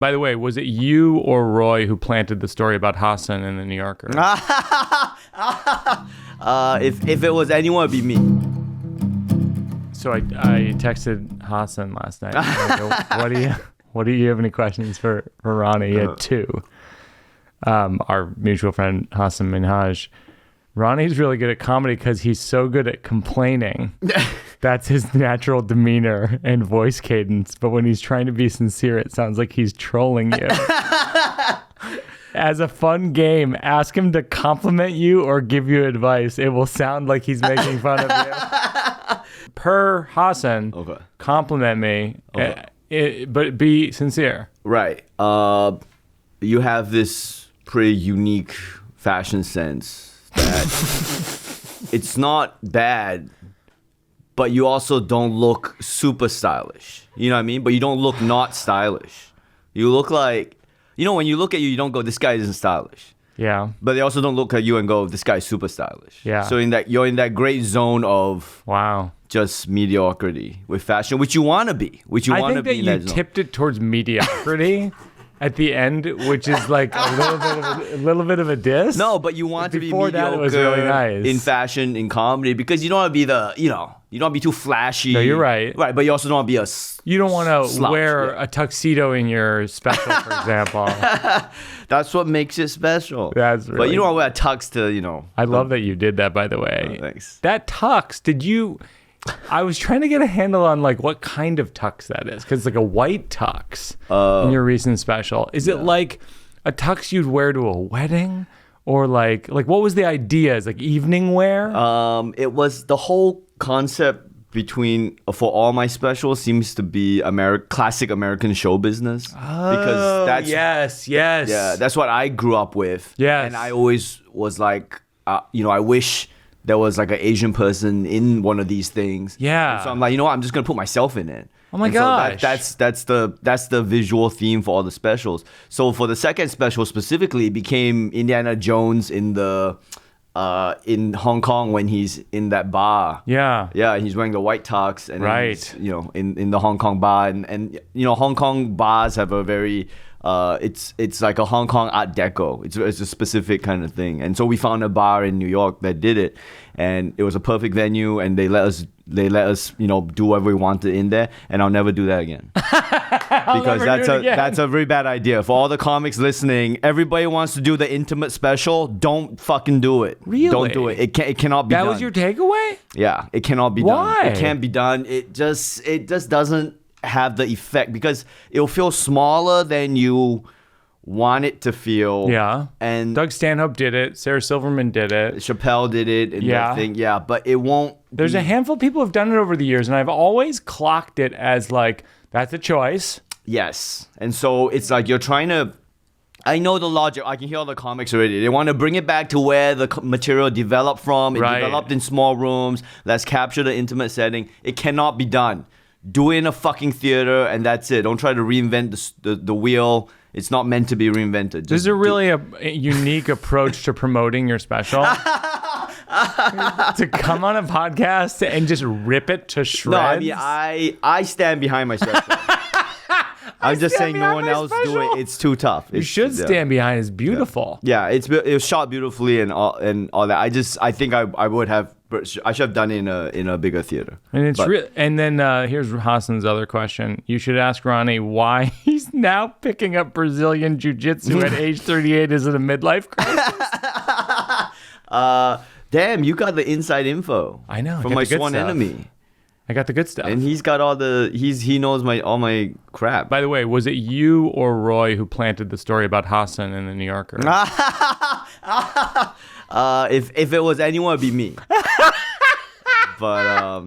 By the way, was it you or Roy who planted the story about Hasan in the New Yorker? If it was anyone, it'd be me. So I texted Hasan last night. What do you have any questions for Ronny? He had two. Our mutual friend Hasan Minhaj. Ronny's really good at comedy because he's so good at complaining. That's his natural demeanor and voice cadence. But when he's trying to be sincere, it sounds like he's trolling you. As a fun game, ask him to compliment you or give you advice. It will sound like he's making fun of you. Per Hasan, Okay. compliment me, Okay. but be sincere. Right. You have this pretty unique fashion sense that it's not bad, but you also don't look super stylish. You know what I mean? But you don't look not stylish. You look like, when you look at you don't go, this guy isn't stylish. Yeah. But they also don't look at you and go, this guy's super stylish. Yeah. So you're in that great zone of Wow. just mediocrity with fashion, which you want to be. I think that you tipped it towards mediocrity at the end, which is like a little bit of a diss. No, but you want to be Before mediocre that, it was really nice. in fashion, in comedy, because you don't want to be you don't want to be too flashy. No, you're right. Right, but you also don't want to be You don't want to slouch, wear yeah. a tuxedo in your special, for example. That's what makes it special. That's But really- you don't want to wear a tux to, I love that you did that, by the way. Oh, thanks. That tux, I was trying to get a handle on like what kind of tux that is, because it's like a white tux in your recent special. Is it like a tux you'd wear to a wedding, or like what was the idea? Is like evening wear? It was the whole concept for all my specials seems to be classic American show business. Because that's yes. Yeah, that's what I grew up with. Yes. And I always was like, I wish there was like an Asian person in one of these things. Yeah. And so I'm like, what? I'm just gonna put myself in it. Oh my And gosh. So that's the visual theme for all the specials. So for the second special specifically, it became Indiana Jones in in Hong Kong when he's in that bar. Yeah. Yeah, he's wearing the white tux and Right. he's, in the Hong Kong bar and Hong Kong bars have a very it's like a Hong Kong Art Deco. It's a specific kind of thing. And so we found a bar in New York that did it, and it was a perfect venue, and they let us do whatever we wanted in there, and I'll never do that again. Because that's a very bad idea. For all the comics listening, everybody wants to do the intimate special. Don't fucking do it. Really? Don't do it. It cannot be done. That was your takeaway? Yeah, it cannot be Why? done. It can't be done. It just doesn't have the effect because it'll feel smaller than you want it to feel. Yeah. And Doug Stanhope did it. Sarah Silverman did it. Chappelle did it. And Yeah. that thing. Yeah, but it won't. There's a handful of people who've done it over the years, and I've always clocked it as like, that's a choice. Yes. And so it's like you're trying to. I know the logic. I can hear all the comics already. They want to bring it back to where the material developed from. It Right. developed in small rooms. Let's capture the intimate setting. It cannot be done. Do it in a fucking theater, and that's it. Don't try to reinvent the wheel. It's not meant to be reinvented. This is a really a unique approach to promoting your special. To come on a podcast and just rip it to shreds. No, I mean, I stand behind my special. I'm just saying no one else do it. It's too tough. You should stand behind it. It's beautiful. Yeah, it was shot beautifully and all that. I think I should have done it in a bigger theater. And it's real. And then here's Hasan's other question. You should ask Ronny why he's now picking up Brazilian jiu-jitsu at age 38. Is it a midlife crisis? Damn, you got the inside info. I know. From my sworn enemy. I got the good stuff. And he's got he knows all my crap. By the way, was it you or Roy who planted the story about Hasan in the New Yorker? If it was anyone, it'd be me. But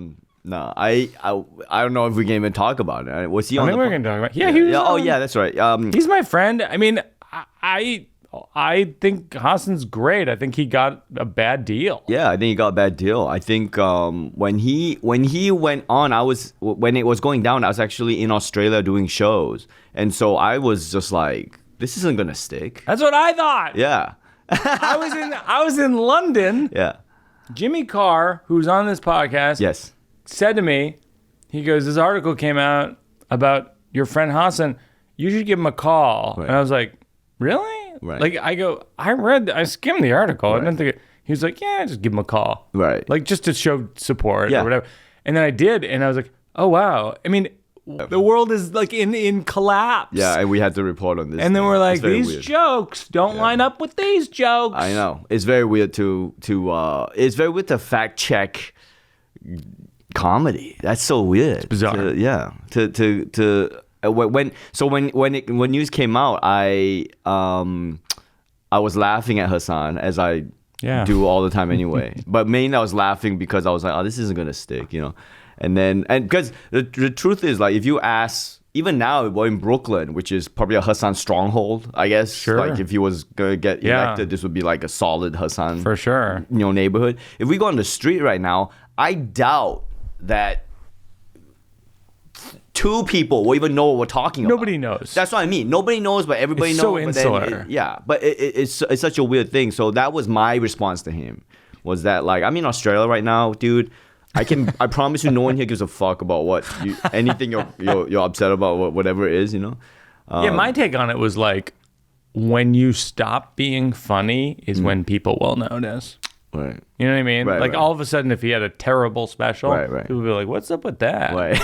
no, I don't know if we can even talk about it. Was he on? I think we're gonna talk about it. Yeah, he was. Oh yeah, that's right. He's my friend. I mean, I think Hasan's great. I think he got a bad deal. Yeah, I think he got a bad deal. I think when he went on, when it was going down, I was actually in Australia doing shows, and so I was just like, this isn't gonna stick. That's what I thought. Yeah. I was in London. Yeah. Jimmy Carr, who's on this podcast, Yes. said to me, he goes, this article came out about your friend Hasan. you should give him a call. Right. And I was like, really? Right. Like, I skimmed the article. I didn't think he was like, yeah, just give him a call. Right. Like, just to show support or whatever. And then I did, and I was like, oh, wow. I mean, the world is like in collapse. Yeah, and we had to report on this. And then we're like, these weird. jokes don't line up with these jokes. I know. It's very weird to it's very weird to fact check comedy. That's so weird. It's bizarre. When news came out, I was laughing at Hasan as I do all the time anyway. But mainly I was laughing because I was like, oh, this isn't gonna stick, you know. And because the truth is, like, if you ask, even now we're in Brooklyn, which is probably a Hasan stronghold, I guess. Sure. Like, if he was gonna get elected, this would be like a solid Hasan for sure, neighborhood. If we go on the street right now, I doubt that two people will even know what we're talking about. Nobody knows. That's what I mean. Nobody knows, but everybody it's knows. So insular. But it's such a weird thing. So that was my response to him. Was that, like, I'm in Australia right now, dude. I promise you, no one here gives a fuck about anything you're upset about, whatever it is, you know. My take on it was like, when you stop being funny is when people will notice. Right. You know what I mean? Right, like, right. all of a sudden, if he had a terrible special, right. people would be like, what's up with that? Right.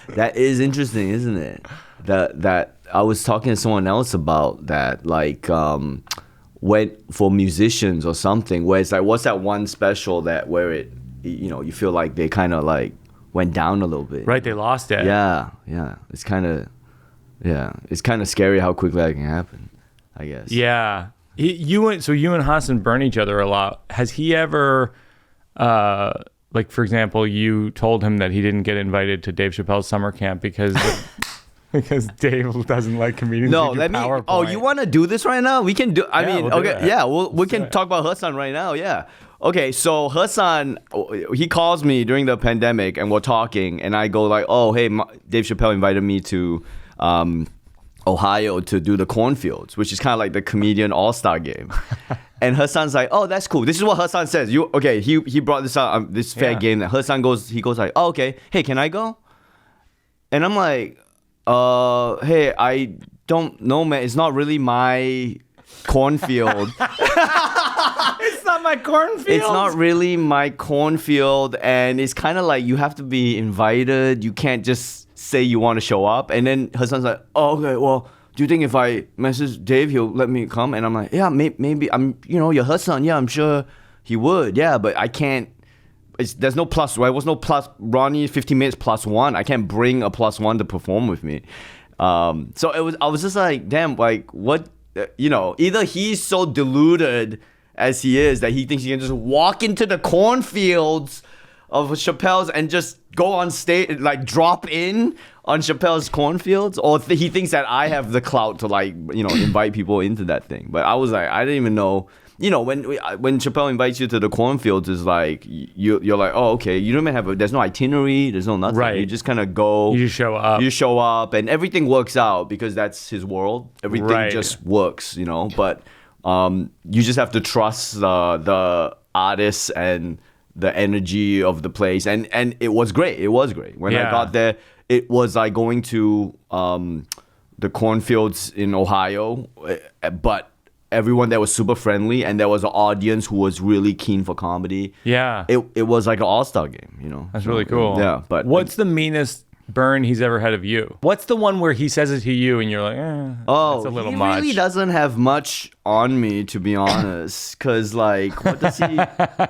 That is interesting, isn't it? That I was talking to someone else about that, like, when for musicians or something, where it's like, what's that one special where it, you know, you feel like they kind of like went down a little bit. Right, they lost it. Yeah. It's kind of scary how quickly that can happen, I guess. Yeah. You and Hasan burn each other a lot. Has he ever, like, for example, you told him that he didn't get invited to Dave Chappelle's summer camp because Dave doesn't like comedians. No, let me. PowerPoint. Oh, you want to do this right now? We can do. We can talk about Hasan right now. Yeah. Okay, so Hasan, he calls me during the pandemic, and we're talking, and I go like, "Oh, hey, Dave Chappelle invited me to Ohio to do the cornfields, which is kind of like the comedian all-star game." And Hasan's like, "Oh, that's cool." This is what Hasan says. He brought this out, this fair game. That Hasan goes like, "Oh, okay. Hey, can I go?" And I'm like, hey, I don't know, man. It's not really my cornfield. It's not my cornfield. It's not really my cornfield, and it's kind of like you have to be invited. You can't just say you want to show up. And then Hasan's like, "Oh, okay, well, do you think if I message Dave, he'll let me come?" And I'm like, "Yeah, maybe. You're Hasan. Yeah, I'm sure he would. Yeah, but I can't. There's no plus, right? There's no plus. Ronny, 15 minutes plus one. I can't bring a plus one to perform with me." So I was just like, damn, like, what, either he's so deluded as he is that he thinks he can just walk into the cornfields of Chappelle's and just go on stage, like, drop in on Chappelle's cornfields, or he thinks that I have the clout to, like, invite people into that thing. But I was like, I didn't even know. When Chappelle invites you to the cornfields, is like you're like, oh, okay, you don't even have there's no itinerary, there's no nothing. Right. You just kind of go. You show up. You show up, and everything works out because that's his world. Everything just works, But you just have to trust the artists and the energy of the place, and it was great. It was great when I got there. It was like going to the cornfields in Ohio, but everyone there was super friendly, and there was an audience who was really keen for comedy. Yeah. It was like an all-star game, That's really cool. Yeah. But what's the meanest burn he's ever had of you? What's the one where he says it to you and you're like, that's a little much? He really doesn't have much on me, to be honest. Cause, like, what does he?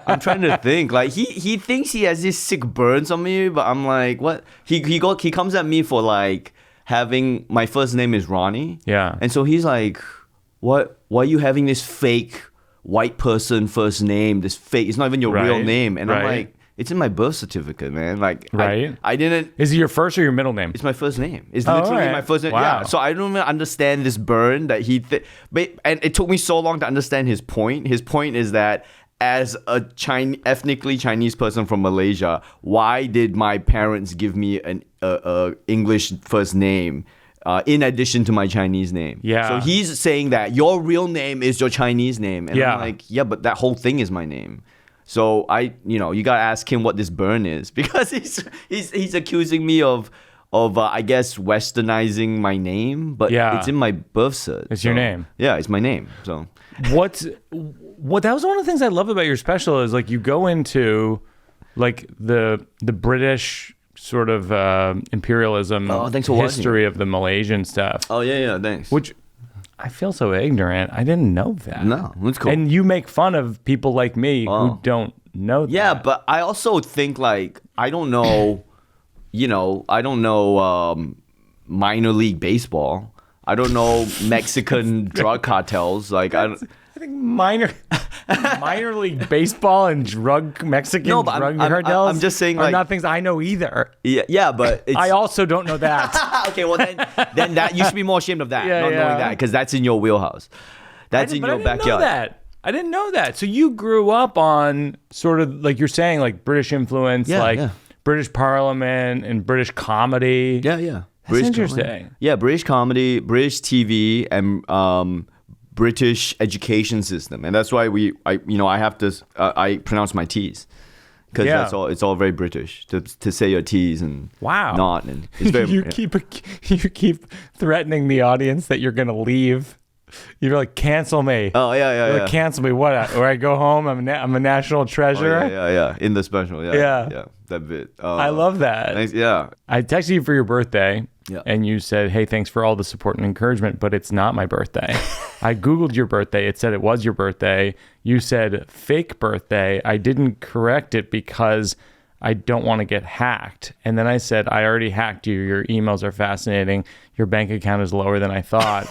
I'm trying to think. Like, he thinks he has these sick burns on me, but I'm like, what? He comes at me for, like, having my first name is Ronny. Yeah. And so he's like, why are you having this fake white person first name? This fake, it's not even your real name. And I'm like, it's in my birth certificate, man. Like, I didn't. Is it your first or your middle name? It's my first name. It's literally my first name. Wow. Yeah. So I don't even understand this burn that and it took me so long to understand his point. His point is that as a ethnically Chinese person from Malaysia, why did my parents give me an English first name? In addition to my Chinese name. Yeah. So he's saying that your real name is your Chinese name. And I'm like, yeah, but that whole thing is my name. So you gotta ask him what this burn is, because he's accusing me of I guess, westernizing my name, but it's in my birth cert. It's your name. Yeah, it's my name. So what that was one of the things I love about your special is like you go into like the British sort of imperialism history of the Malaysian stuff. Oh yeah, thanks. Which I feel so ignorant. I didn't know that. No, that's cool. And you make fun of people like me who don't know that. Yeah, but I also think like I don't know, I don't know minor league baseball. I don't know Mexican drug cartels. Like I think minor league baseball and Mexican drug cartels. I'm just saying, are like, not things I know either. Yeah, but I also don't know that. Okay, well then that you should be more ashamed of that, knowing that, because that's in your wheelhouse. That's in your backyard. I didn't know that. So you grew up on sort of like you're saying, like British influence, British Parliament and British comedy. Yeah. That's British interesting. Comedy. Yeah, British comedy, British TV, and British education system, and that's why I have to I pronounce my T's because that's all. It's all very British to say your T's and not, and it's very. you keep threatening the audience that you're gonna leave. You're like, cancel me. Oh yeah. Like, cancel me. What? Or I go home. I'm a national treasure. Yeah. In the special. Yeah. That bit. I love that. Thanks, yeah. I texted you for your birthday. Yeah. And you said, hey, thanks for all the support and encouragement, but it's not my birthday. I Googled your birthday. It said it was your birthday. You said fake birthday. I didn't correct it because I don't want to get hacked. And then I said, I already hacked you. Your emails are fascinating. Your bank account is lower than I thought.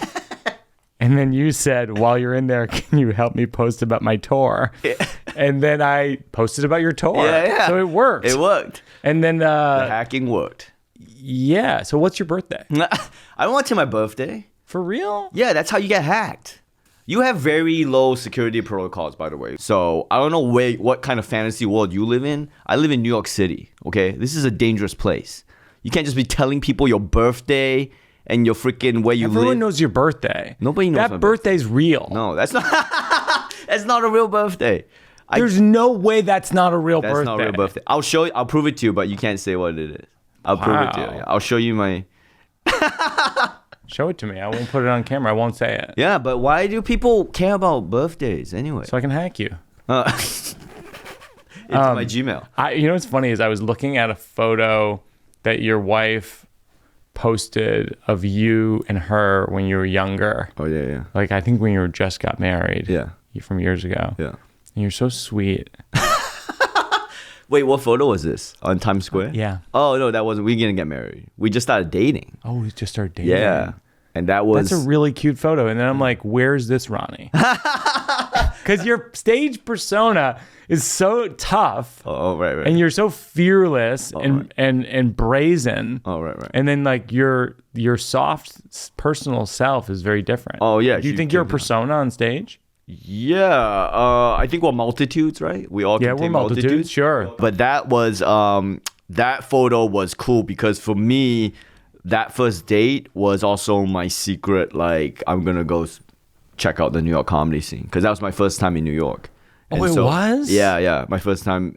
And then you said, while you're in there, can you help me post about my tour? Yeah. And then I posted about your tour. Yeah. So it worked. It worked. And then... the hacking worked. Yeah. So what's your birthday? I don't want to my birthday. For real? Yeah, that's how you get hacked. You have very low security protocols, by the way. So I don't know what kind of fantasy world you live in. I live in New York City, okay? This is a dangerous place. You can't just be telling people your birthday and your freaking where you live. Everyone knows your birthday. Nobody knows that birthday's real. No, that's not. That's not a real birthday. There's no way that's not a real birthday. That's not a real birthday. I'll show you. I'll prove it to you, but you can't say what it is. I'll prove it to you. I'll show you my. Show it to me. I won't put it on camera. I won't say it. Yeah, but why do people care about birthdays anyway? So I can hack you. Into my Gmail. You know what's funny is I was looking at a photo that your wife posted of you and her when you were younger. Oh yeah. Like I think when you were just got married. Yeah. From years ago. Yeah. And you're so sweet. Wait, what photo was this? On Times Square? Yeah. Oh no, that wasn't. We didn't get married. We just started dating. Oh, we just started dating. Yeah. And that was. That's a really cute photo. And then I'm like, where's this Ronny? Because your stage persona is so tough. Oh, right. And you're so fearless and brazen. Oh, right. And then like your soft personal self is very different. Oh, yeah. Do you think you're a persona on stage? Yeah. I think we're multitudes, right? We all we're multitudes, sure. But that was that photo was cool because for me, that first date was also my secret. Like I'm gonna go check out the New York comedy scene because that was my first time in New York. And it was? Yeah. My first time.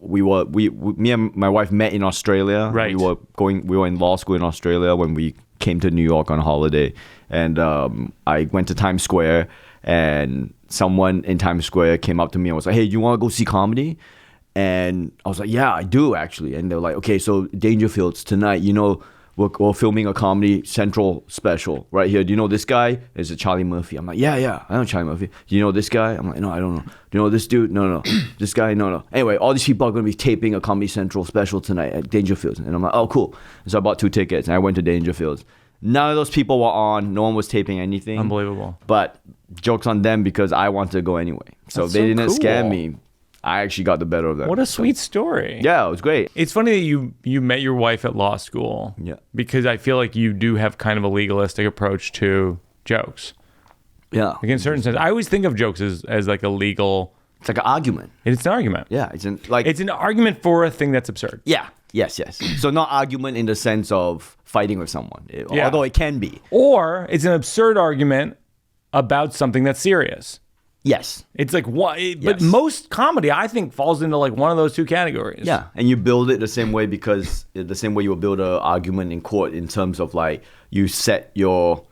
Me and my wife met in Australia. Right. We were in law school in Australia when we came to New York on a holiday, and I went to Times Square, and someone in Times Square came up to me and was like, "Hey, do you want to go see comedy?" And I was like, "Yeah, I do actually." And they're like, "Okay, so Dangerfields tonight. We're filming a Comedy Central special right here. Do you know this guy? Is it Charlie Murphy?" I'm like, yeah, I know Charlie Murphy. Do you know this guy? I'm like, no, I don't know. Do you know this dude? No. This guy? No. Anyway, all these people are going to be taping a Comedy Central special tonight at Dangerfields. And I'm like, oh, cool. And so I bought 2 tickets and I went to Dangerfields. None of those people were on. No one was taping anything. Unbelievable. But joke's on them because I wanted to go anyway. So That's they so didn't cool. scam me. I actually got the better of them. What a sweet story. Yeah, it was great. It's funny that you met your wife at law school. Yeah. Because I feel like you do have kind of a legalistic approach to jokes. Yeah. Like in certain sense. I always think of jokes as like a legal... It's like an argument. It's an argument. Yeah. It's an argument for a thing that's absurd. Yeah. Yes. So not argument in the sense of fighting with someone, although it can be. Or it's an absurd argument about something that's serious. Yes. It's like what, but Yes. most comedy I think falls into like one of those two categories. Yeah, and you build it the same way because the same way you would build an argument in court in terms of like you set your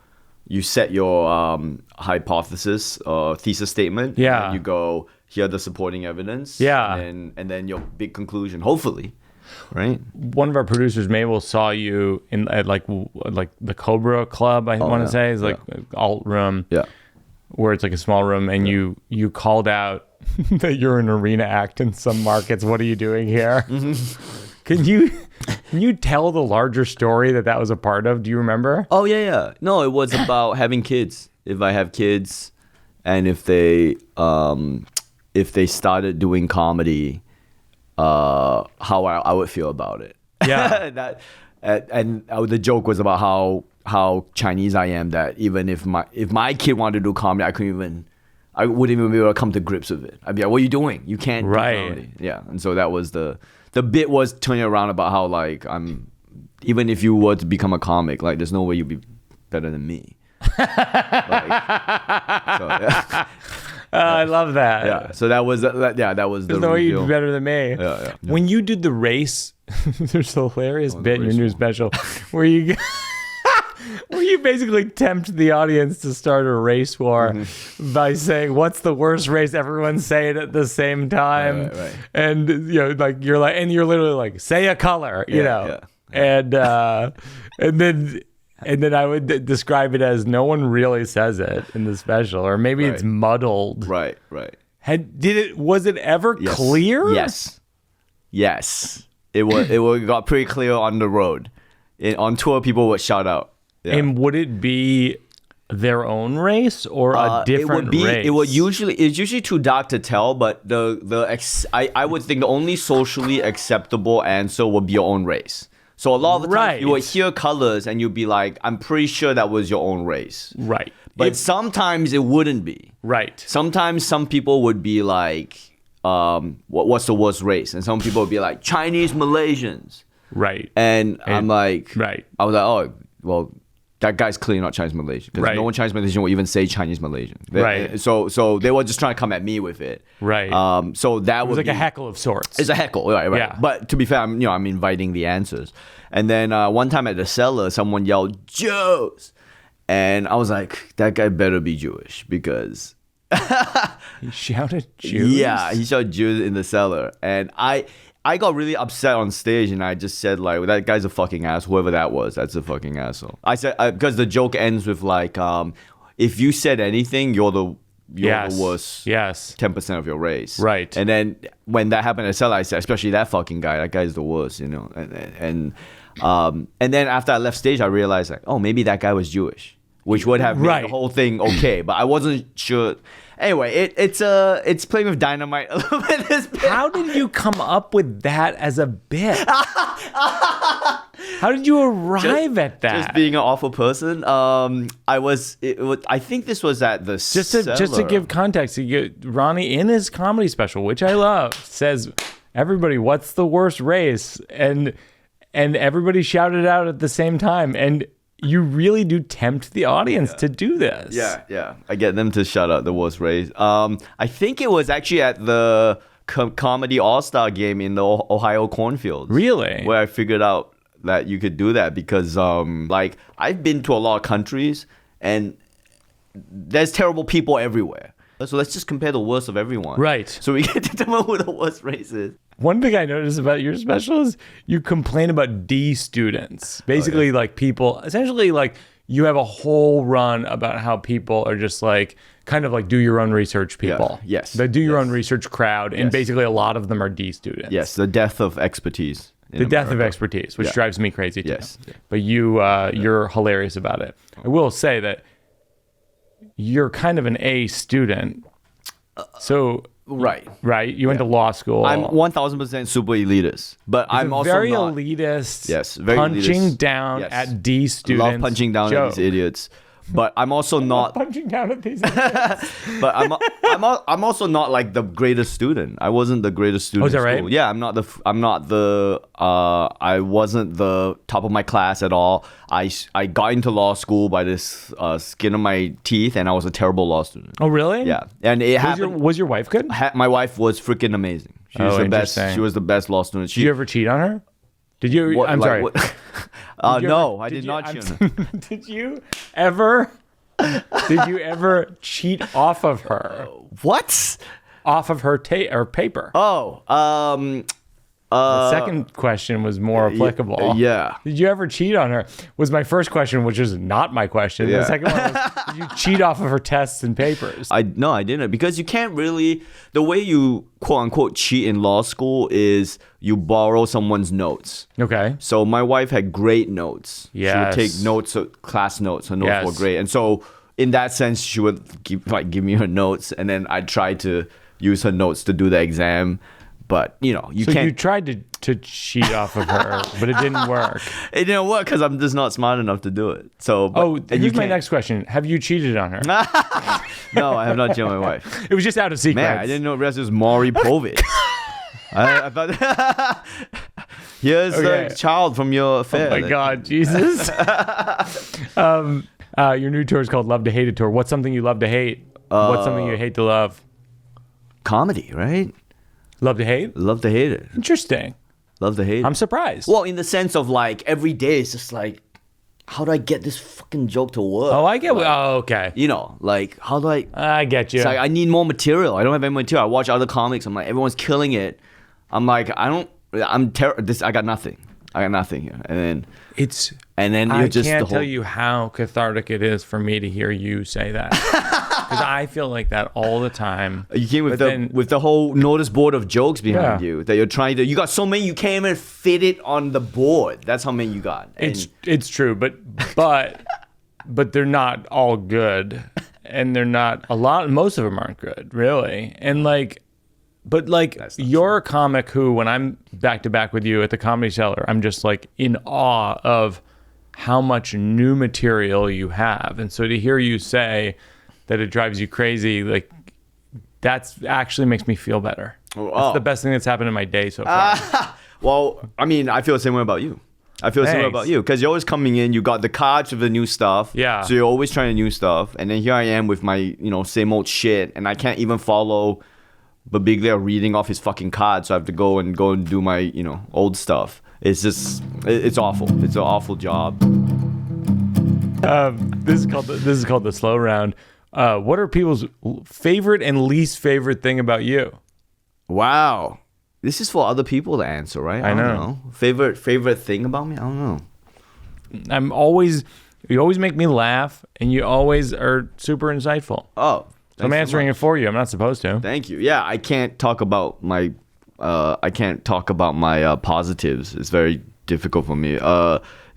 hypothesis or thesis statement. Yeah. And you go, here are the supporting evidence. Yeah. And then your big conclusion, hopefully, right? One of our producers, Mabel, saw you in at like the Cobra Club. I want to say is like alt room. Yeah. Where it's like a small room, and you called out that you're an arena act in some markets. What are you doing here? Can you tell the larger story that was a part of? Do you remember? Oh yeah. No, it was about having kids. If I have kids, and if they started doing comedy, how I would feel about it. Yeah. The joke was about how Chinese I am, that even if my kid wanted to do comedy, I wouldn't even be able to come to grips with it. I'd be like, what are you doing? You can't do comedy. Yeah. And so that was the bit was turning around about how like even if you were to become a comic, like there's no way you'd be better than me. I love that. Yeah. So that was There's no way you'd be better than me. Yeah. When you did the race, there's a hilarious bit in your new special where you basically tempt the audience to start a race war by saying, what's the worst race? Everyone say it at the same time. Right. And you're literally like, say a color, you know. Yeah. And then I would describe it as no one really says it in the special, or maybe it's muddled. Right. Was it ever clear? Yes. It got pretty clear on the road. On tour, people would shout out. Yeah. And would it be their own race or a different race? It's usually too dark to tell, but I would think the only socially acceptable answer would be your own race. So a lot of the time you would hear colors and you'd be like, I'm pretty sure that was your own race. Right. But sometimes it wouldn't be. Right. Sometimes some people would be like, what's the worst race? And some people would be like, Chinese Malaysians. Right. And I'm like, right. I was like, oh, well, that guy's clearly not Chinese Malaysian. Because no one Chinese Malaysian will even say Chinese Malaysian. Right. So they were just trying to come at me with it. Right. So that was like a heckle of sorts. It's a heckle, right. Yeah. But to be fair, I'm inviting the answers. And then one time at the cellar, someone yelled, Jews. And I was like, that guy better be Jewish because... He shouted Jews? Yeah, he shouted Jews in the cellar. And I got really upset on stage and I just said like, well, that guy's a fucking ass. Whoever that was, that's a fucking asshole. I said, because the joke ends with like, if you said anything, you're the worst 10% of your race. Right. And then when that happened at cellar, I said, especially that fucking guy, that guy's the worst, you know. And then after I left stage, I realized like, oh, maybe that guy was Jewish, which would have made the whole thing okay. But I wasn't sure. Anyway, it's playing with dynamite a little bit. How did you come up with that as a bit? How did you arrive at that? Just being an awful person. I think this was at the just to give context. Ronny in his comedy special, which I love, says, "Everybody, what's the worst race?" And everybody shouted out at the same time. And you really do tempt the audience to do this. Yeah. I get them to shout out the worst race. I think it was actually at the Comedy All-Star game in the Ohio cornfields. Really? Where I figured out that you could do that because like I've been to a lot of countries and there's terrible people everywhere. So let's just compare the worst of everyone. Right. So we can determine who the worst race is. One thing I noticed about your special is you complain about D students. Basically, like people, essentially like you have a whole run about how people are just like, kind of like do your own research people. Yeah. Yes. They do your own research crowd. And basically a lot of them are D students. Yes. The death of expertise. Death of expertise, which drives me crazy too. Yes. But you're hilarious about it. I will say that you're kind of an A student. So... Right. You went to law school. I'm 1,000% super elitist, but I'm also very not, elitist. Yes, very punching elitist. down at D students. Love punching down at these idiots. But I'm also not. Punching down at these. But I'm also not like the greatest student. I wasn't the greatest student. Oh, is that in school. right? Yeah, I wasn't the top of my class at all. I got into law school by this skin of my teeth, and I was a terrible law student. Oh, really? Yeah, and it happened. Was your wife good? My wife was freaking amazing. She was the best. interesting. She was the best law student. Did you ever cheat on her? Did you? What- I'm like, sorry. what- no, I did not cheat on her. Did you ever? Did you ever cheat off of her? What? Off of her or paper? Oh, The second question was more applicable. yeah. Did you ever cheat on her? Was my first question, which is not my question. Yeah. The second one was, did you cheat off of her tests and papers? No, I didn't, because you can't really. The way you quote unquote cheat in law school is you borrow someone's notes. Okay. So my wife had great notes. Yes. She would take notes, class notes. Her notes Yes. were great, and so in that sense, she would give me her notes, and then I'd try to use her notes to do the exam. But you So can't. you tried to cheat off of her, but it didn't work. It didn't work because I'm just not smart enough to do it. So. And here's my can't- next question. Have you cheated on her? No, I have not cheated on my wife. It was just out of secret. Man, I didn't know it was Maury Povich. I thought. Here's Okay. the child from your affair. Oh my God, Jesus. Your new tour is called Love to Hate It Tour. What's something you love to hate? What's something you hate to love? Comedy, right? Love to hate? Love to hate it. Interesting. Love to hate it. I'm surprised. Well, in the sense of like every day, it's just like, how do I get this fucking joke to work? Oh, I get. Like, Okay. you know, like how do I? I get you. It's like I need more material. I don't have any material. I watch other comics. I'm like, everyone's killing it. I'm like, I don't. I got nothing. I got nothing here. And then you're I just can't the whole. tell you how cathartic it is for me to hear you say that. Because I feel like that all the time. You came with But with the whole notice board of jokes behind Yeah. you that you're trying to. You got so many. You can't even fit it on the board. That's how many you got. And It's true, but they're not all good, and they're not a lot. Most of them aren't good, really. And you're a comic who, when I'm back to back with you at the Comedy Cellar, I'm just like in awe of how much new material you have. And so to hear you say that it drives you crazy, like that's actually makes me feel better. That's the best thing that's happened in my day so far. Well, I mean, I feel the same way about you. I feel the same way Thanks. about you because you're always coming in. You got the cards of the new stuff. Yeah. So you're always trying new stuff, and then here I am with my same old shit, and I can't even follow Birbiglia reading off his fucking card, so I have to go and do my old stuff. It's just it's awful. It's an awful job. This is called the slow round. What are people's favorite and least favorite thing about you? Wow. This is for other people to answer, right? I don't know. Favorite thing about me? I don't know. You always make me laugh, and you always are super insightful. Oh, So I'm answering it for you. I'm not supposed to. Thank you. Yeah, I can't talk about my positives. It's very difficult for me.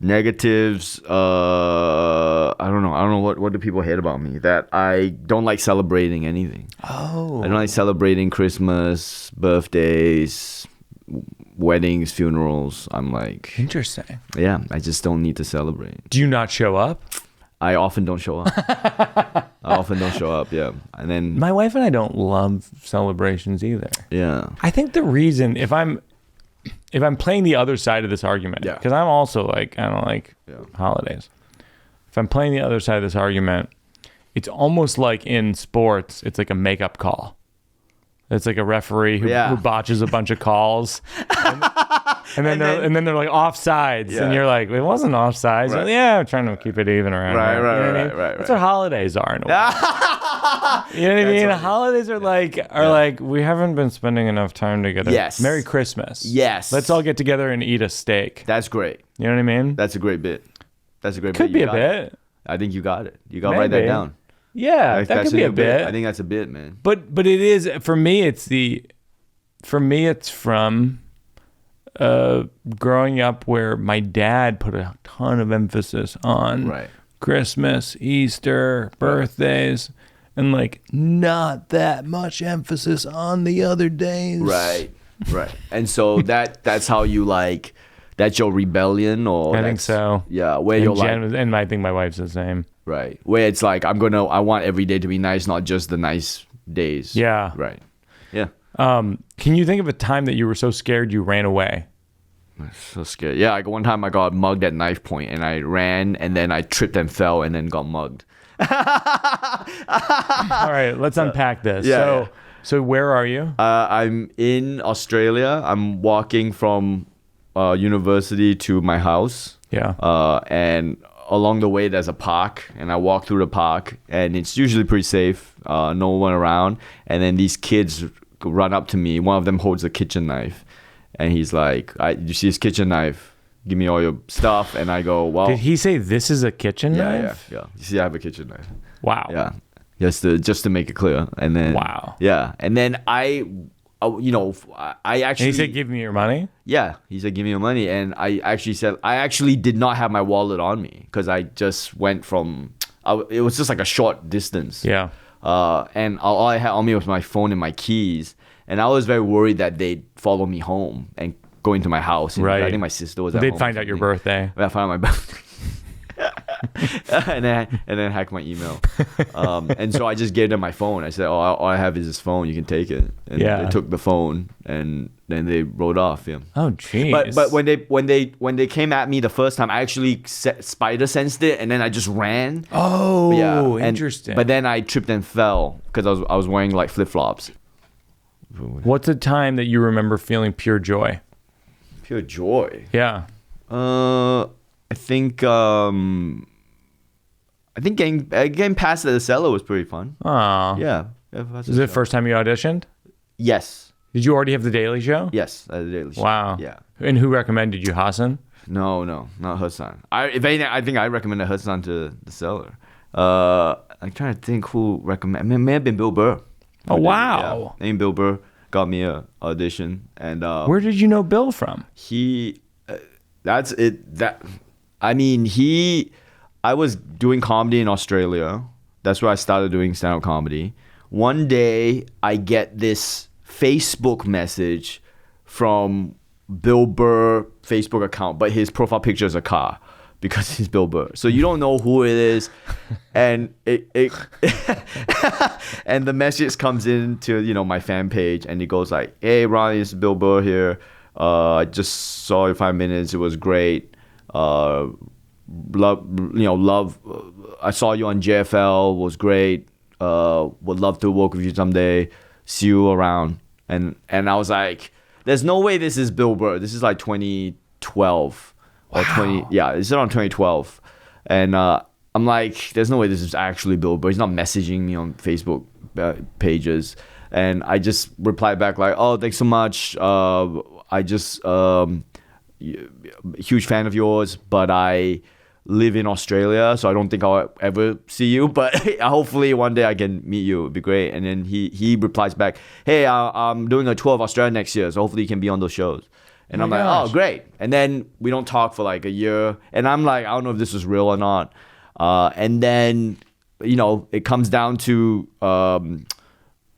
Negatives, I don't know what do people hate about me? That I don't like celebrating anything. Oh. I don't like celebrating Christmas, birthdays, weddings, funerals. I'm like, Interesting. yeah, I just don't need to celebrate. Do you not show up? I often don't show up. Yeah. And then My wife and I don't love celebrations either. yeah. I think the reason, if I'm playing the other side of this argument, Yeah. because I'm also like, I don't like holidays. If I'm playing the other side of this argument, it's almost like in sports, it's like a makeup call. It's like a referee who botches a bunch of calls. And then they're like offsides, and you're like, it wasn't offsides. Right. Yeah, I'm trying to keep it even around. Right, here. right, You know what I right, mean? right, That's what holidays are in a way. You know what I mean? right. Holidays are like we haven't been spending enough time together. Yes. Merry Christmas. Yes. Let's all get together and eat a steak. That's great. You know what I mean? That's a great bit. Could be a bit. I think you got it. You got to write that Maybe. down. Yeah, that could be a bit. I think that's a bit, man. But it is for me. It's from growing up where my dad put a ton of emphasis on Right. Christmas, Easter, birthdays, and like not that much emphasis on the other days. Right. And so that's how you that's your rebellion, or I think so. Yeah, where you're like, And I think my wife's the same. Right. Where it's like I want every day to be nice, not just the nice days. Yeah. Right. Yeah. Can you think of a time that you were so scared you ran away? So scared. Yeah, like one time I got mugged at knife point and I ran and then I tripped and fell and then got mugged. All right, let's unpack this. Yeah, So where are you? I'm in Australia. I'm walking from university to my house. Yeah. And along the way there's a park and I walk through the park and it's usually pretty safe. No one around. And then these kids run up to me. One of them holds a kitchen knife. And he's like, you see his kitchen knife? Give me all your stuff. And I go, well. Did he say this is a kitchen knife? Yeah. You see, I have a kitchen knife. Wow. Yeah. Just to make it clear. And then. Wow. Yeah. And then I actually. And he said, give me your money? Yeah. He said, give me your money. And I actually said, I actually did not have my wallet on me because I just went from, it was just like a short distance. Yeah. And all I had on me was my phone and my keys. And I was very worried that they'd follow me home and go into my house. And right. I think my sister was at They'd home. find out your birthday. I found out my birthday. and then hack my email. And so I just gave them my phone. I said, all I have is this phone. You can take it. And they took the phone and then they rode off. Yeah. Oh, jeez. But when they came at me the first time, I actually spider sensed it and then I just ran. Oh, yeah. interesting. But then I tripped and fell because I was wearing like flip flops. What's a time that you remember feeling pure joy? Pure joy. Yeah. I think getting past the cellar was pretty fun. Oh. Yeah. Was it the first time you auditioned? Yes. Did you already have the Daily Show? Yes, at the Daily Show. Wow. Yeah. And who recommended you, Hasan? No, not Hasan. If anything, I think I recommended Hasan to the cellar. I'm trying to think who recommended. It may have been Bill Burr. Oh, wow. Yeah. Named Bill Burr got me a audition, and where did you know Bill from? That's it. I was doing comedy in Australia. That's where I started doing stand-up comedy. One day, I get this Facebook message from Bill Burr Facebook account, but his profile picture is a car because he's Bill Burr. So you don't know who it is, and it and the message comes into my fan page, and it goes like, "Hey, Ronny, it's Bill Burr here. I just saw you 5 minutes. It was great. Love. I saw you on JFL. Was great. Would love to work with you someday. See you around." And I was like, "There's no way this is Bill Burr. This is like 2012 or 20. Yeah, this is on 2012." And I'm like, "There's no way this is actually Bill Burr. He's not messaging me on Facebook pages." And I just replied back like, "Oh, thanks so much. I just huge fan of yours, but I live in Australia, so I don't think I'll ever see you, but hopefully one day I can meet you. It'd be great." And then he replies back, "Hey, I'm doing a tour of Australia next year, so hopefully you can be on those shows." And I'm like, "Oh, great." And then we don't talk for like a year, and I'm like, I don't know if this is real or not. And then it comes down to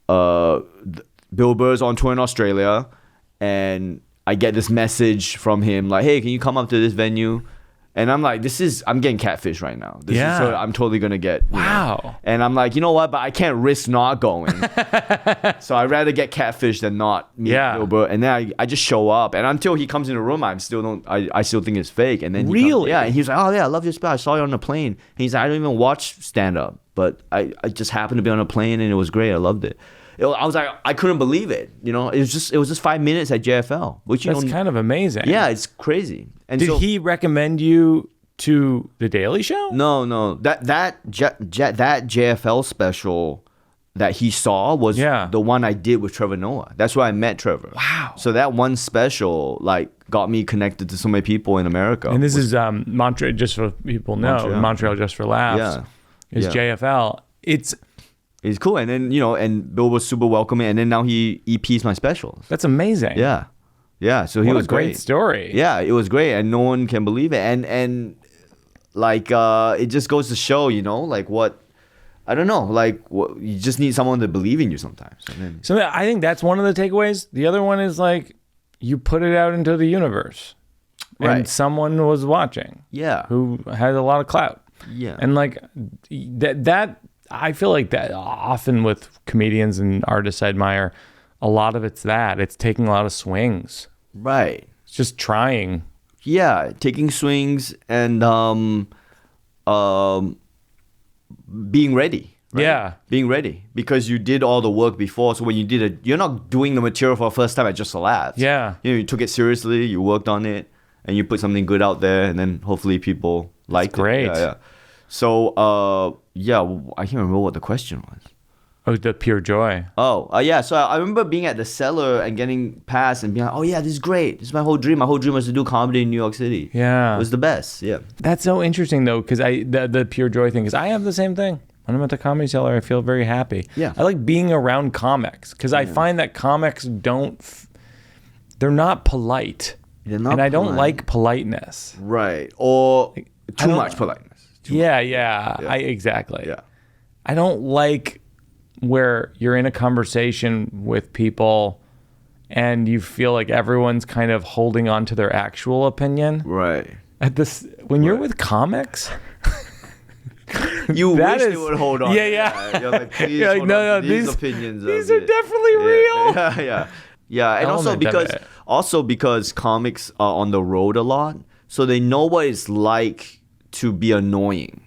Bill Burr's on tour in Australia, and I get this message from him like, "Hey, can you come up to this venue?" And I'm like, I'm getting catfish right now. So I'm totally going to get. Wow. And I'm like, you know what? But I can't risk not going. So I'd rather get catfish than not meet Bill Burr. And then I just show up. And until he comes in the room, I still think it's fake. And then really? And he's like, "Oh, yeah, I love your spell. I saw you on the plane." And he's like, "I don't even watch stand-up. But I just happened to be on a plane and it was great. I loved it." I was like, I couldn't believe it. It was just 5 minutes at JFL, which that's kind of amazing. Yeah, it's crazy. And did he recommend you to the Daily Show? No. That JFL special that he saw was the one I did with Trevor Noah. That's where I met Trevor. Wow. So that one special got me connected to so many people in America. And this is Montreal, just so people know. Montreal Just for Laughs. Is JFL. It's cool. And then, and Bill was super welcoming. And then now he EPs my specials. That's amazing. Yeah. Yeah. So he was great. Great story. Yeah, it was great. And no one can believe it. And it just goes to show, what, I don't know, what, you just need someone to believe in you sometimes. So I think that's one of the takeaways. The other one is you put it out into the universe. And someone was watching. Yeah. Who had a lot of clout. Yeah. And like that I feel like that often with comedians and artists I admire, a lot of it's taking a lot of swings. Right. It's just trying. Yeah, taking swings and being ready. Right? Yeah. Being ready because you did all the work before. So when you did it, you're not doing the material for the first time at just a laugh. Yeah. You took it seriously, you worked on it, and you put something good out there, and then hopefully people like it. Great. Yeah. So, I can't remember what the question was. Oh, the pure joy. Yeah. So I remember being at the cellar and getting past and being like, oh yeah, this is great. This is my whole dream. My whole dream was to do comedy in New York City. Yeah. It was the best. Yeah. That's so interesting though, because the pure joy thing, because I have the same thing. When I'm at the Comedy Cellar, I feel very happy. Yeah. I like being around comics because I find that comics they're not polite. They're not and I don't polite. like politeness. Right. Or too much politeness. Exactly. Yeah. I don't like where you're in a conversation with people and you feel like everyone's kind of holding on to their actual opinion. Right. When you're with comics, you wish they is- would hold on. Yeah. You're like, please You're like, hold no, on to these opinions. these of are it. definitely real. Yeah. And Element also of it. because comics are on the road a lot, so they know what it's like to be annoying.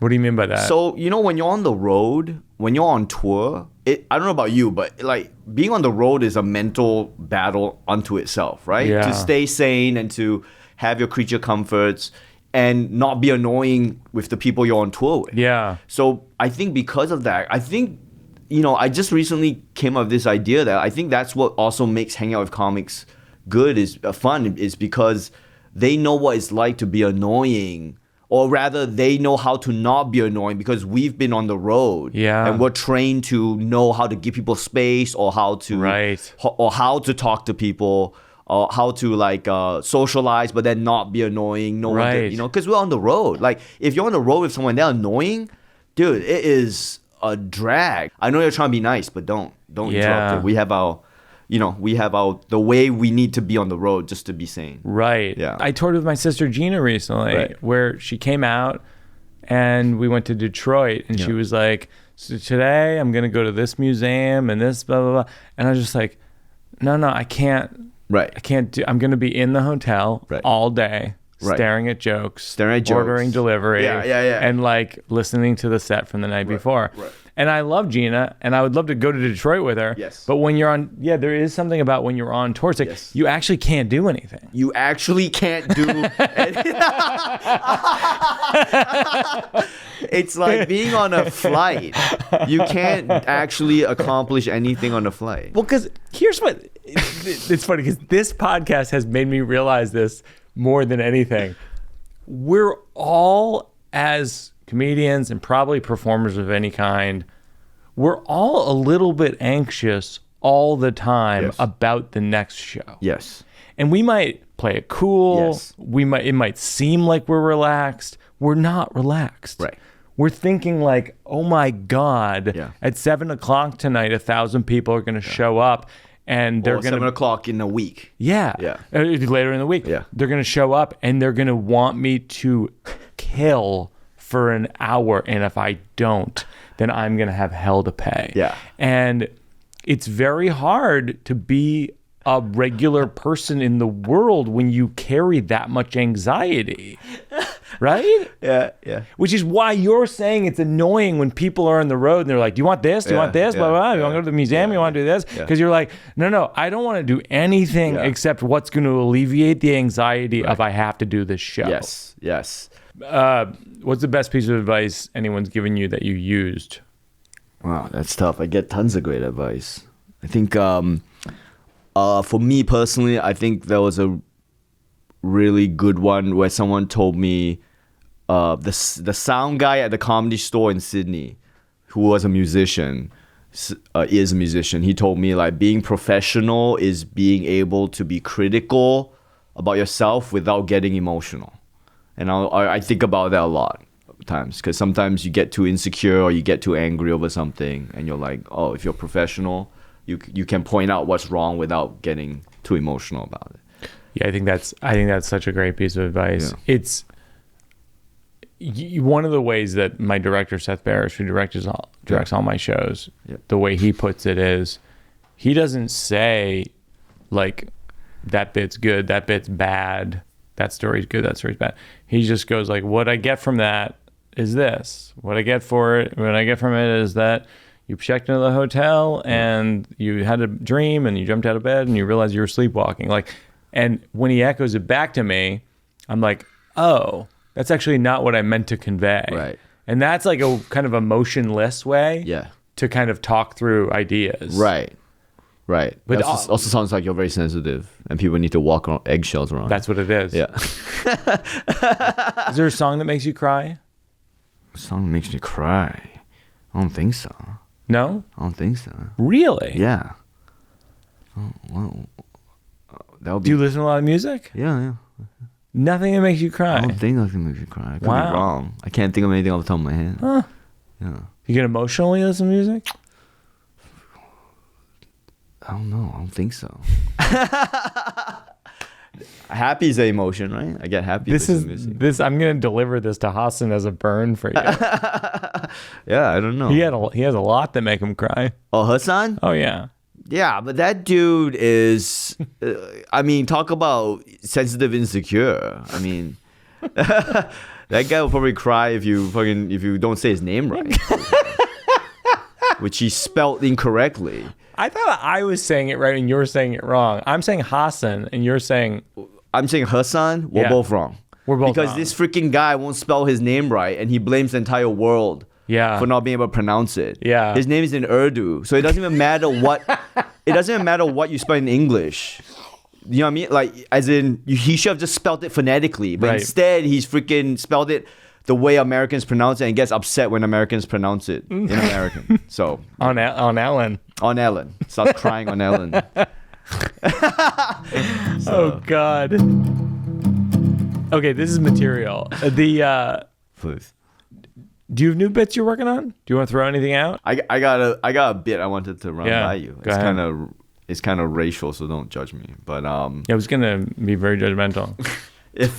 What do you mean by that? So, when you're on the road, when you're on tour, I don't know about you, but like being on the road is a mental battle unto itself, right? Yeah. To stay sane and to have your creature comforts and not be annoying with the people you're on tour with. Yeah. So I think because of that, I just recently came up with this idea that I think that's what also makes hanging out with comics good is fun is because they know what it's like to be annoying. Or rather, they know how to not be annoying because we've been on the road. Yeah. And we're trained to know how to give people space or how to how to talk to people or how to socialize but then not be annoying. Because we're on the road. Like if you're on the road with someone they're annoying, dude, it is a drag. I know you're trying to be nice, but don't interrupt it. We have the way we need to be on the road just to be sane. Right. Yeah. I toured with my sister Gina recently, where she came out and we went to Detroit, and she was like, "So today I'm gonna go to this museum and this blah blah blah," and I was just like, "No, I can't. Right. I can't do. I'm gonna be in the hotel all day." Staring at jokes, ordering delivery, and like listening to the set from the night before. Right. And I love Gina, and I would love to go to Detroit with her. Yes. But when you're on, there is something about when you're on tour. It's like you actually can't do anything. You actually can't do. It's like being on a flight. You can't actually accomplish anything on a flight. Well, because here's what it's funny because this podcast has made me realize this. More than anything, we're all, as comedians and probably performers of any kind, we're all a little bit anxious all the time about the next show. Yes. And we might play it cool. Yes. It might seem like we're relaxed. We're not relaxed. Right. We're thinking like, oh my God, at 7:00 tonight, 1,000 people are going to show up. And they're going to 7:00 in a week. Later in the week. They're going to show up and they're going to want me to kill for an hour. And if I don't, then I'm going to have hell to pay. Yeah. And it's very hard to be a regular person in the world when you carry that much anxiety. Right? Yeah. Which is why you're saying it's annoying when people are on the road and they're like, do you want this? Do you want this? Blah, blah, blah. You want to go to the museum? You want to do this? Because you're like, no, I don't want to do anything except what's going to alleviate the anxiety of I have to do this show. Yes. What's the best piece of advice anyone's given you that you used? Wow, that's tough. I get tons of great advice. I think for me personally, I think there was a really good one where someone told me the sound guy at the Comedy Store in Sydney, who was a musician, is a musician. He told me like being professional is being able to be critical about yourself without getting emotional. And I think about that a lot of times because sometimes you get too insecure or you get too angry over something and you're like, oh, if you're professional, you can point out what's wrong without getting too emotional about it. Yeah, I think that's such a great piece of advice. Yeah. It's one of the ways that my director Seth Barrish, who directs all my shows, the way he puts it is, he doesn't say like that bit's good, that bit's bad, that story's good, that story's bad. He just goes like, what I get from that is this. What I get from it is that you checked into the hotel and you had a dream and you jumped out of bed and you realized you were sleepwalking. Like, and when he echoes it back to me, I'm like, oh, that's actually not what I meant to convey. Right. And that's like a kind of emotionless way Yeah. to kind of talk through ideas. Right. But But it also sounds like you're very sensitive and people need to walk on eggshells around. That's what it is. Yeah. Is there a song that makes you cry? A song that makes me cry. I don't think so. No? I don't think so. Really? Yeah. Oh, well, that would be. Do you listen to a lot of music? Yeah. Nothing that makes you cry. I don't think nothing makes me cry. I could Wow. be wrong. I can't think of anything off the top of my head. Huh. Yeah. You get emotionally listen to music? I don't know. I don't think so. Happy is an emotion, right? I get happy. I'm gonna deliver this to Hasan as a burn for you. Yeah, I don't know. He has a lot that make him cry. Oh, Hasan? Oh yeah. Yeah, but that dude is. I mean, talk about sensitive, insecure. I mean, that guy will probably cry if you don't say his name right, which he spelled incorrectly. I thought I was saying it right and you're saying it wrong. I'm saying Hasan and you're saying I'm saying Hasan. We're both wrong. We're both because wrong. this freaking guy won't spell his name right, and he blames the entire world. Yeah. For not being able to pronounce it. Yeah. His name is in Urdu, so it doesn't even matter what. It doesn't even matter what you spell in English. You know what I mean? Like, as in, he should have just spelled it phonetically, but Right. instead he's freaking spelled it the way Americans pronounce it, and gets upset when Americans pronounce it in American. So on Ellen. on Ellen, starts crying on Ellen. Oh God. Okay, this is material. Please. Do you have new bits you're working on? Do you want to throw anything out? I got a bit I wanted to run by you. Go ahead. It's kind of racial, so don't judge me. But Yeah, I was gonna be very judgmental. if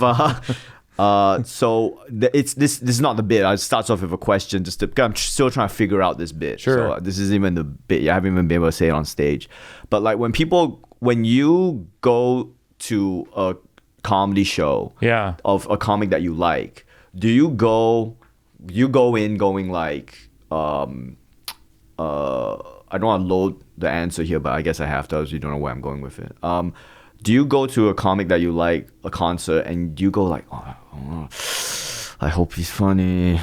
this is not the bit. It starts off with a question. I'm still trying to figure out this bit. Sure. So this isn't even the bit. I haven't even been able to say it on stage. But like when you go to a comedy show, Yeah. of a comic that you like, do you go in going like I don't want to load the answer here, but I guess I have to, as you don't know where I'm going with it. Do you go to a comic that you like, a concert, and you go like, oh, I hope he's funny,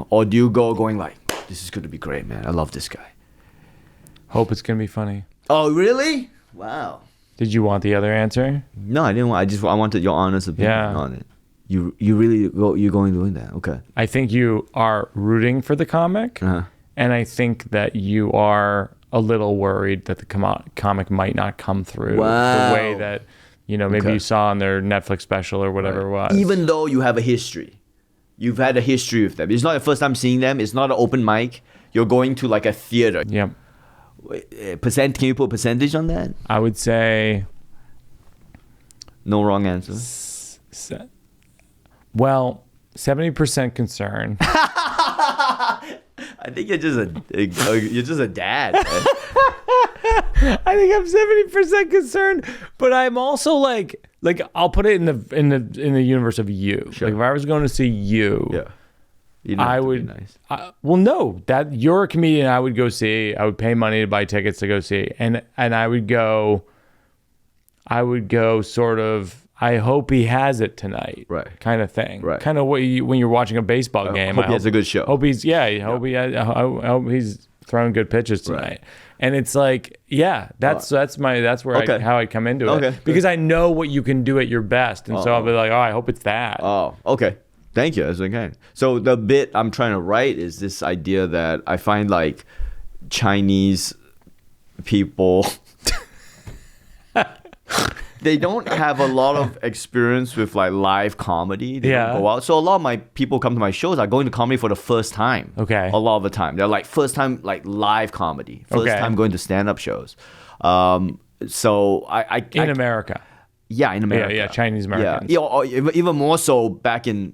or do you go going like, this is going to be great, man, I love this guy? Hope it's gonna be funny. Oh, really? Wow. Did you want the other answer? No, I didn't want. I wanted your honest opinion on it. You really go. You're going doing that? Okay. I think you are rooting for the comic, and I think that you are a little worried that the comic might not come through Wow. the way that maybe you saw on their Netflix special or whatever it was. Even though you have a history, you've had a history with them. It's not the first time seeing them. It's not an open mic. You're going to like a theater. Yep. Can you put a percentage on that? I would say No wrong answer. 70% concern. I think you're just a dad. I think I'm 70% concerned, but I'm also like I'll put it in the universe of you. Sure. Like if I was going to see you, Yeah. I would. Nice. Well, no, that you're a comedian. I would go see. I would pay money to buy tickets to go see, and I would go. Sort of. I hope he has it tonight. Right. Kind of thing. Right. Kind of when you're watching a baseball game. Hope he has a good show. Hope he's I hope he's throwing good pitches tonight. Right. And it's like, yeah, that's where how I come into it. Okay. Because I know what you can do at your best, and so I'll be like, oh, I hope it's that. Oh, okay. Thank you. That's okay. So the bit I'm trying to write is this idea that I find like Chinese people, they don't have a lot of experience with like live comedy. They don't go out. So a lot of my people come to my shows are going to comedy for the first time. Okay. A lot of the time. They're like first time like live comedy. First time going to stand-up shows. So I in America. Yeah, in America. Yeah, Chinese Americans. Yeah, or even more so back in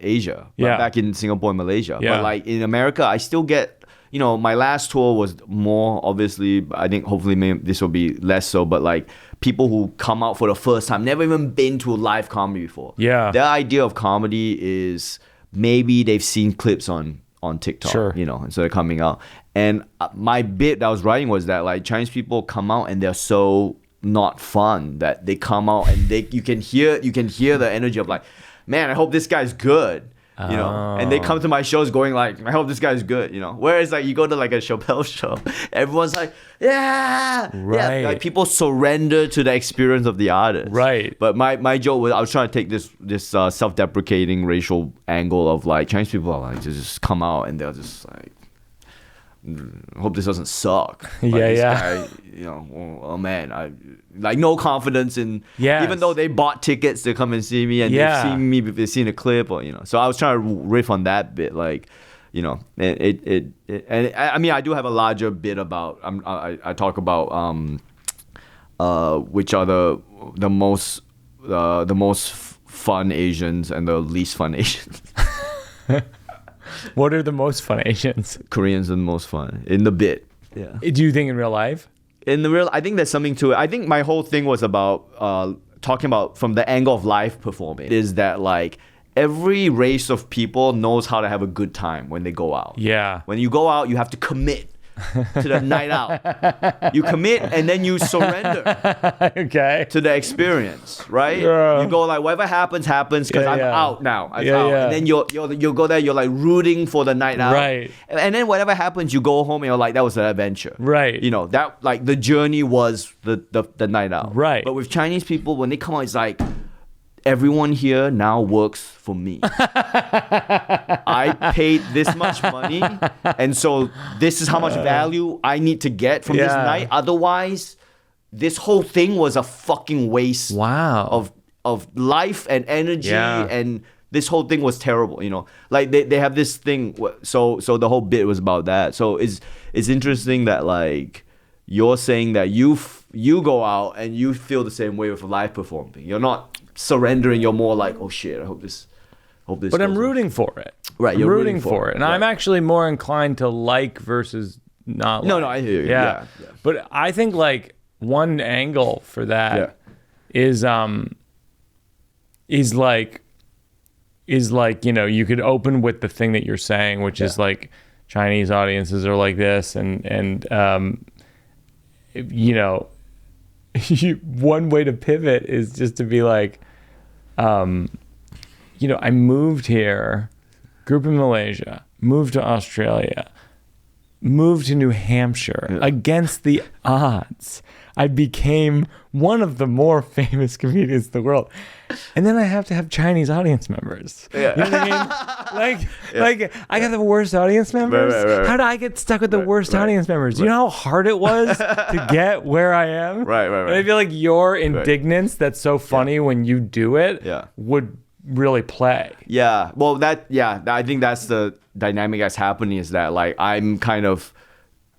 Asia. Back in Singapore and Malaysia. Yeah. But like in America, I still get, my last tour was more, obviously, I think hopefully maybe this will be less so, but like people who come out for the first time, never even been to a live comedy before. Yeah. Their idea of comedy is maybe they've seen clips on TikTok, Sure. and so they're coming out. And my bit that I was writing was that like Chinese people come out and they're so not fun that they come out and you can hear the energy of like, man, I hope this guy's good. And they come to my shows going like, I hope this guy's good, Whereas like you go to like a Chappelle show, everyone's like, yeah, right. Yeah, like people surrender to the experience of the artist, right? But my joke was I was trying to take this self-deprecating racial angle of like Chinese people are like just come out and they're just like, hope this doesn't suck. Like, this guy, oh man, I like no confidence in. Yes. Even though they bought tickets to come and see me and they've seen me, they've seen a clip or So I was trying to riff on that bit, like, and I mean I do have a larger bit about. I talk about which are the most fun Asians and the least fun Asians. What are the most fun Asians? Koreans are the most fun in the bit. Yeah. Do you think in real life? I think there's something to it. I think my whole thing was about talking about from the angle of live performing is that like every race of people knows how to have a good time when they go out. Yeah. When you go out, you have to commit to the night out. You commit and then you surrender to the experience, right? Yeah. You go like whatever happens because I'm out now. I'm out. Yeah. And then you go there, you're like rooting for the night out. Right. And then whatever happens, you go home and you're like, that was an adventure. Right. That like the journey was the night out. Right. But with Chinese people, when they come out, it's like everyone here now works for me. I paid this much money, and so this is how much value I need to get from this night. Otherwise, this whole thing was a fucking waste of life and energy, and this whole thing was terrible. Like they have this thing. So the whole bit was about that. So it's interesting that like you're saying that you go out and you feel the same way with live performing. You're not surrendering, you're more like, oh shit, I hope this but I'm rooting for it. Right, I'm you're rooting for it. And I'm actually more inclined to like versus not like. No, I hear you. Yeah. But I think like one angle for that is like you could open with the thing that you're saying, which is like Chinese audiences are like this and one way to pivot is just to be like, I moved here, grew up in Malaysia, moved to Australia, moved to New Hampshire against the odds. I became one of the more famous comedians in the world. And then I have to have Chinese audience members. Yeah. You know what I mean? Like I got the worst audience members. Right. How did I get stuck with the worst audience members? Do you know how hard it was to get where I am? Right. And I feel like your indignance that's so funny when you do it would really play. Yeah. Well, I think that's the dynamic that's happening is that like I'm kind of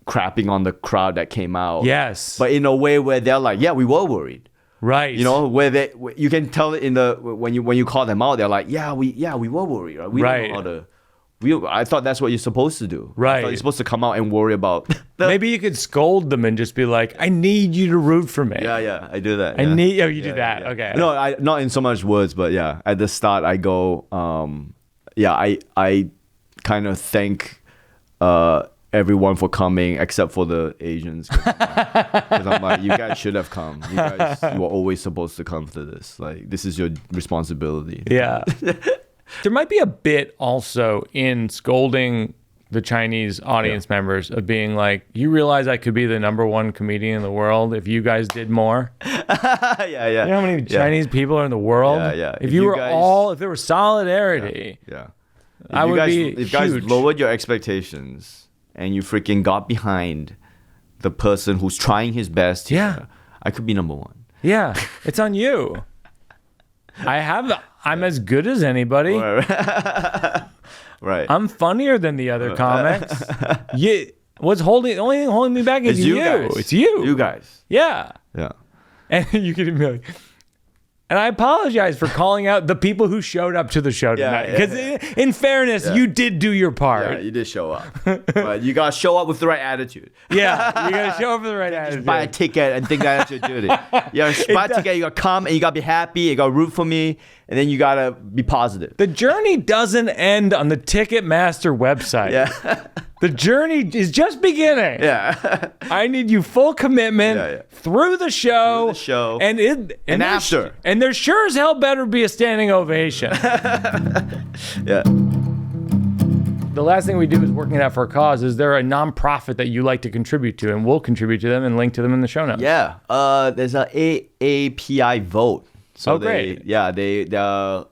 crapping on the crowd that came out. Yes. But in a way where they're like, yeah, we were worried. Right. Where you can tell it in the when you call them out, they're like, we were worried. Right? We don't know how to. I thought that's what you're supposed to do. Right. I thought you're supposed to come out and worry about. Maybe you could scold them and just be like, I need you to root for me. Yeah, I do that. You do that. Yeah. Okay. No, not in so much words, but yeah, at the start I go, I kind of thank everyone for coming except for the Asians. Because I'm like, you guys should have come. You were always supposed to come to this. Like, this is your responsibility. Yeah. There might be a bit also in scolding the Chinese audience members of being like, you realize I could be the #1 comedian in the world if you guys did more? Yeah. You know how many Chinese people are in the world? Yeah. If there was solidarity, I would be huge. If you guys lowered your expectations and you freaking got behind the person who's trying his best here, I could be #1. Yeah, it's on you. I'm as good as anybody. Right. I'm funnier than the other comics. The only thing holding me back is you. Guys. It's you. You guys. Yeah. Yeah. And you could be like, And I apologize for calling out the people who showed up to the show tonight. Because in fairness, you did do your part. Yeah, you did show up. But you got to show up with the right attitude. Yeah, you got to show up with the right attitude. Just buy a ticket and think that's your duty. You got to buy a ticket, you got to come, and you got to be happy, you got to root for me, and then you got to be positive. The journey doesn't end on the Ticketmaster website. Yeah. The journey is just beginning. Yeah. I need you full commitment through the show. And after. And there sure as hell better be a standing ovation. Yeah. The last thing we do is working it out for a cause. Is there a nonprofit that you like to contribute to? And we'll contribute to them and link to them in the show notes. Yeah. There's a AAPI vote. So great. They're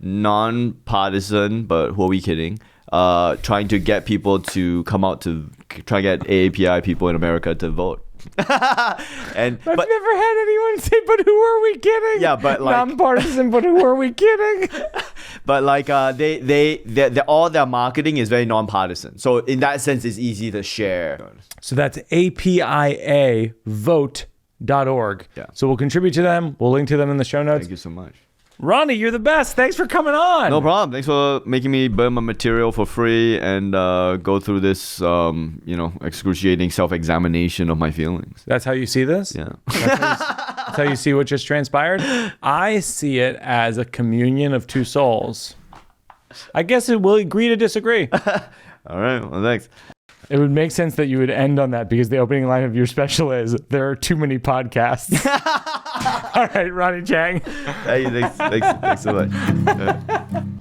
non-partisan, but who are we kidding? Trying to get people to come out to try to get AAPI people in America to vote. But I've never had anyone say, "But who are we kidding?" Yeah, but like nonpartisan, but who are we kidding? But like they all their marketing is very nonpartisan. So in that sense, it's easy to share. So that's APIA vote.org. Yeah. So we'll contribute to them. We'll link to them in the show notes. Thank you so much. Ronny, you're the best. Thanks for coming on. No problem. Thanks for making me burn my material for free and go through this, excruciating self-examination of my feelings. That's how you see this? Yeah. That's how you see what just transpired? I see it as a communion of two souls. I guess we'll agree to disagree. All right. Well, thanks. It would make sense that you would end on that because the opening line of your special is, "There are too many podcasts." All right, Ronny Chieng. Hey, thanks so much.